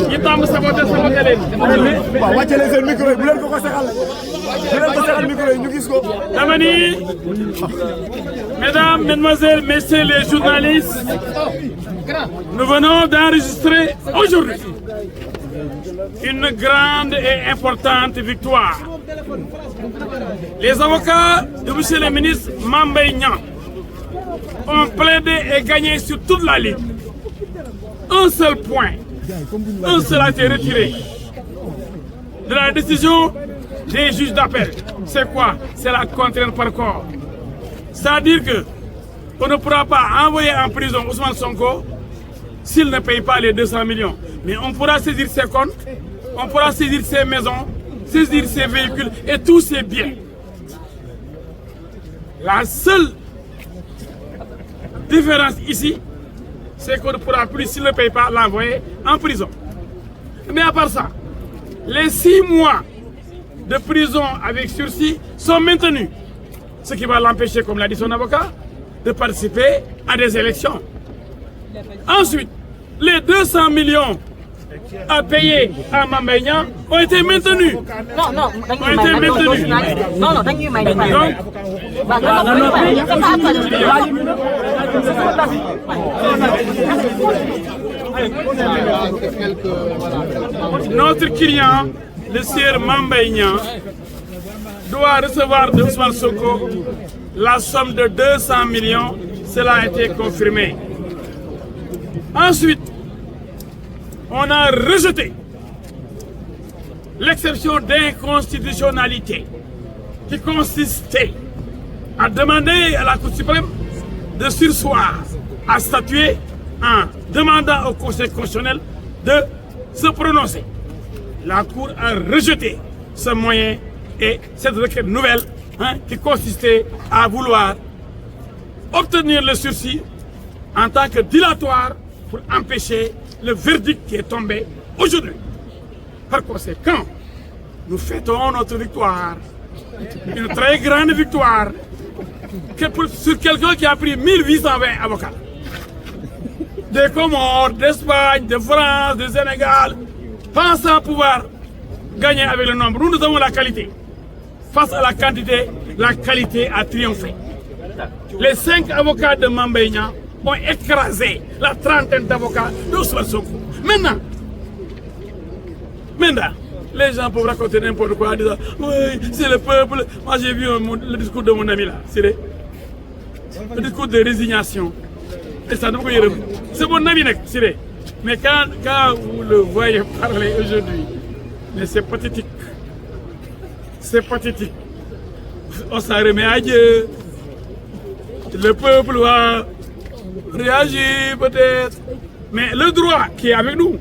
ñi tàmm saboté leen. waaw wàcce leen seen micro yi bu leen ko saxal micro yi ñu gis ko. dama ni mesdames, mesdemoiselles, messieurs les journalistes, nous venons d'enregistrer aujourd'hui une grande et importante victoire. Les avocats de monsieur le ministre Mame Mbaye Niang ont plaidé et gagné sur toute la ligne. Un seul point, un seul a été retiré de la décision des juges d'appel. C'est quoi? C'est la contrainte par corps. C'est-à-dire que on ne pourra pas envoyer en prison Ousmane Sonko s'il ne paye pas les 200 millions. Mais on pourra saisir ses comptes, on pourra saisir ses maisons, saisir ses véhicules et tous ses biens. La seule différence ici, c'est qu'on ne pourra plus, s'il ne paye pas, l'envoyer en prison. Mais à part ça, les 6 mois de prison avec sursis sont maintenus. Ce qui va l'empêcher, comme l'a dit son avocat, de participer à des élections. Ensuite, les 200 millions à payer à Mame Mbaye Niang ont été maintenus. Non, ont été maintenus. Donc, notre client, le sieur Mame Mbaye Niang, doit recevoir de Ousmane Sonko la somme de 200 millions. Cela a été confirmé. Ensuite, on a rejeté l'exception d'inconstitutionnalité qui consistait à demander à la Cour suprême de surseoir à statuer en demandant au Conseil constitutionnel de se prononcer. La Cour a rejeté ce moyen et cette requête nouvelle qui consistait à vouloir obtenir le sursis en tant que dilatoire pour empêcher le verdict qui est tombé aujourd'hui. Par conséquent, nous fêtons notre victoire, une très grande victoire sur quelqu'un qui a pris 1820 avocats. Des Comores, d'Espagne, de France, du Sénégal, pensant pouvoir gagner avec le nombre. Nous avons la qualité. Face à la quantité, la qualité a triomphé. Les 5 avocats de Mame Mbaye Niang ont écrasé la trentaine d'avocats d'Ousmane Sonko. Maintenant, les gens peuvent raconter n'importe quoi en disant oui, c'est le peuple. Moi j'ai vu le discours de mon ami là, c'est le discours de résignation. Et ça, c'est mon ami, c'est mais quand vous le voyez parler aujourd'hui, mais c'est pathétique. C'est pathétique. On s'en remet à Dieu. Le peuple va réagir peut-être. Mais le droit qui est avec nous.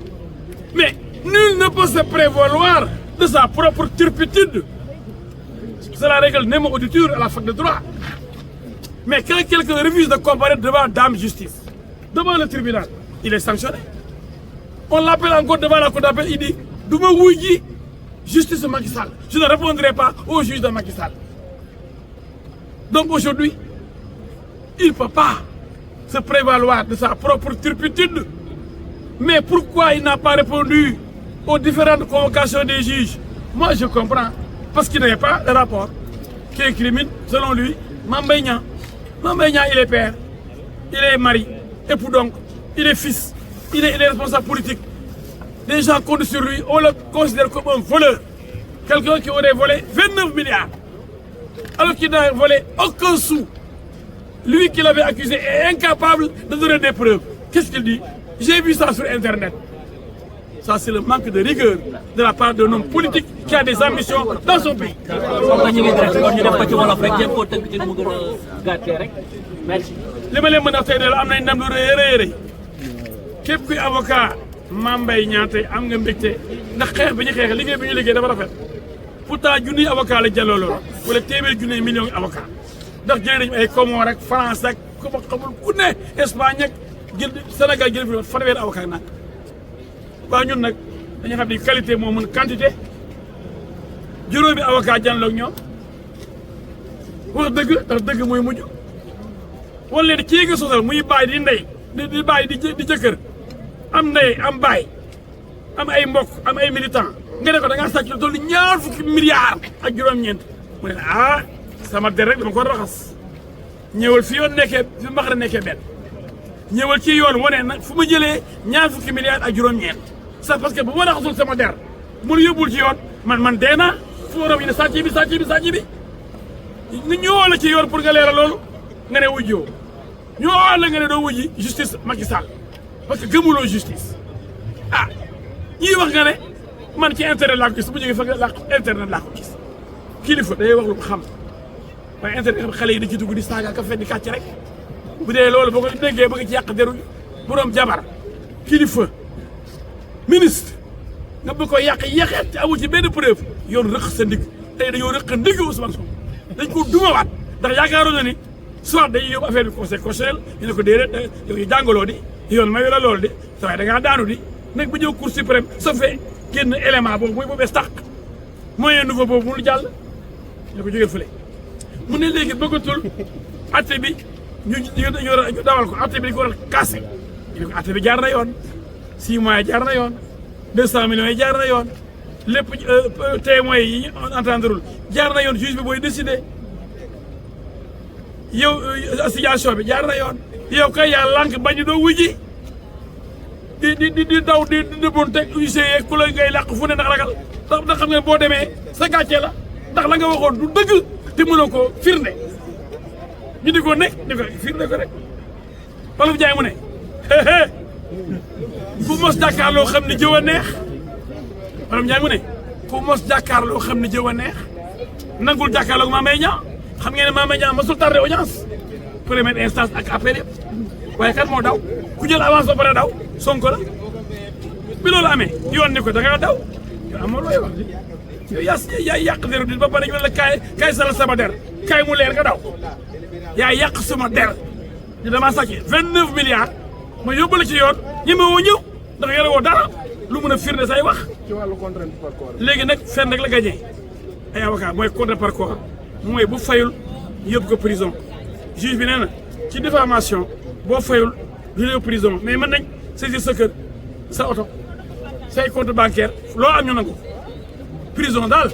Mais nul ne peut se prévaloir de sa propre turpitude. C'est la règle Nemo Auditure à la fac de droit. Mais quand quelqu'un refuse de comparaître devant Dame Justice, devant le tribunal, il est sanctionné. On l'appelle encore devant la cour d'appel, il dit Douma Wouyi, justice Macky Sall. Je ne répondrai pas au juge de Macky Sall. Donc aujourd'hui, il ne peut pas se prévaloir de sa propre turpitude. Mais pourquoi il n'a pas répondu aux différentes convocations des juges? Moi je comprends. Parce qu'il n'avait pas de rapport qui incrimine, selon lui, Mame Mbaye Niang. Mame Mbaye Niang, il est père, il est mari, époux donc, il est fils, il est responsable politique. Les gens comptent sur lui, on le considère comme un voleur. Quelqu'un qui aurait volé 29 milliards. Alors qu'il n'a volé aucun sou. Lui qui l'avait accusé est incapable de donner des preuves. Qu'est-ce qu'il dit? J'ai vu ça sur Internet. Ça, c'est le manque de rigueur de la part d'un homme politique qui a des ambitions dans son pays. Merci. li ma leen mën a tey de am nañ ndam lu rëy rëy képp kuy avocat Mame Mbaye Niang tey am nga mbégte ndax xeex bi ñu xeex liggéey bi ñu liggéey dafa rafet pourtant junniy avocat la jàlloo loolu wala téeméer junniy millions avocat ndax jëlee nañu ay Comores ak France ak ku ma xamul ku ne Espagne ak jël Sénégal jël fi fanweeri avocat nag waaw ñun nag dañu xam ni qualité moo mën quantité juróomi avocat jànloog ñoom wax dëgg ndax dëgg mooy mujj wala leen kii nga sosal muy bàyyi di ndey di bàyyi di jëkkër am ndey am bàyyi am ay mbokk am ay militant nga ne ko da ngaa sàcc lu toll ñaar fukki milliards ak juróom-ñeent mu ne ah sama der rek dama ko raxas ñëwal fi yoon nekkee fi mbax na nekkee benn ñëwal ci yoon wane nag fu ma jëlee ñaar fukki milliards ak juróom-ñeent sax parce que bu ma raxasul sama der mu yóbbul ci yoon man dee naa fooram yi ne sàcc bi ñu ñëwoo la ci yoon pour nga leeral loolu nga ne wujjoo ñëwoo la nga ne doo wujji justice Macky Sall parce que gëmuloo justice ah ñii wax nga ne man ci internet laa ko gis bu jógee fa nga internet laa ko gis kilifa day wax lu ko xam waaye internet xam xale yi da ci dugg di saaga ka fenn di kàcc rek bu dee loolu boo ko déggee bëgg ci yàq deru borom jabar kilifa ministre nga bëgg ko yàq yàqeet te amul ci benn preuve yoon rëq sa ndig tey dañoo rëq ndig Ousmane Sonko dañ ko dumawaat ndax yaakaaroon na ni soit dañuy yóbbu affaire bi conseil constitutionnel ñu ne ko déedéet yow ñu jàngaloo di yoon mayu la loolu di sa waaye da ngaa daanu di nag ba ñëw cour suprême sa fait génn élément boobu muy boobee tax moyen nouveau boobu mënul jàll ñu ko jógee fële mu ne léegi bëggatul atte bi ñu dawal ko atte bi dañ ko war a cassé ñu ne ko atte bi jaar na yoon 6 mois yi jaar na yoon 200 millions yi jaar na yoon lépp témoins yi ñu entendrul jaar na yoon juge bi booy décider yow association bi jaar na yoon yow kay yaa lànk bañ doo wujji di daw di dëbboon teg huissier ku la ngay làq fu ne ndax ragal ndax xam nga boo demee sa gàcce la ndax la nga waxoon du dëgg te mënoo ko firnde ñu di ko nekk di ko firnde ko rek Wolof Njaay mu ne ku mos jàkkaarloo xam ne jëw a neex Wolof Njaay mu ne ku mos jàkkaarloo xam ne jëw a neex nangul jàkkaarloo ak Mame Mbaye Niang xam ngeen ne Mame Mbaye Niang masul tardé audience première instance ak appel yëpp waaye kan moo daw ku jël avance ba pare daw Sonko la bi loolu amee yoon ni ko da ngaa daw yow amoo looy wax yow yaa yàq deru di ba pare ñu ne la kaay sala sama der kaay mu leer nga daw yaa yàq sama der ñu dama sàcc 29 milliards ma yóbbu la ci yoon ñeme woo ñëw ndax yore woo dara lu mun a firnde say wax léegi nag fenn rek la gagné ay avocat mooy contre par corps mooy bu fayul yóbbu ko prison juge bi nee na ci diffamation boo fayul du yóbbu prison mais mën nañ saisir sa kër sa oto say compte bancaire loo am ñu nangu prison daal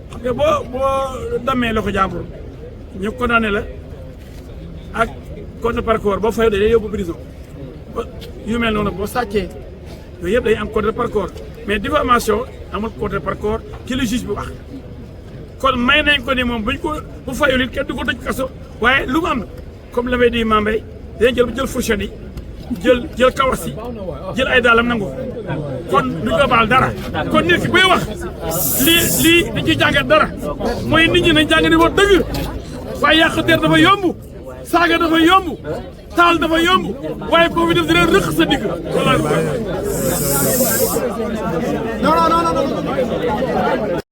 xam nga boo dammee la ko jàmbur ñu condamné la ak compte par corps boo fayul dañuy yóbbu prison yu mel noonu boo sàccee yooyu yëpp dañuy am compte par corps mais diffamation amul compte par corps ci le juge bi wax kon may nañ ko ni moom buñ ko bu fayul it kenn du ko tëj kaso waaye lu mu am comme l'avait dit Mame Mbaye dañ jël fourchette yi jël kawas yi jël ay daalam nangu kon du ko baal dara kon nit ki buy wax lii dañ ciy jàngat dara mooy nit ñi nañ jàng ni wax dëgg waaye yàq der dafa yomb saaga dafa yomb taal dafa yomb waaye koo fi def dina rëq sa digg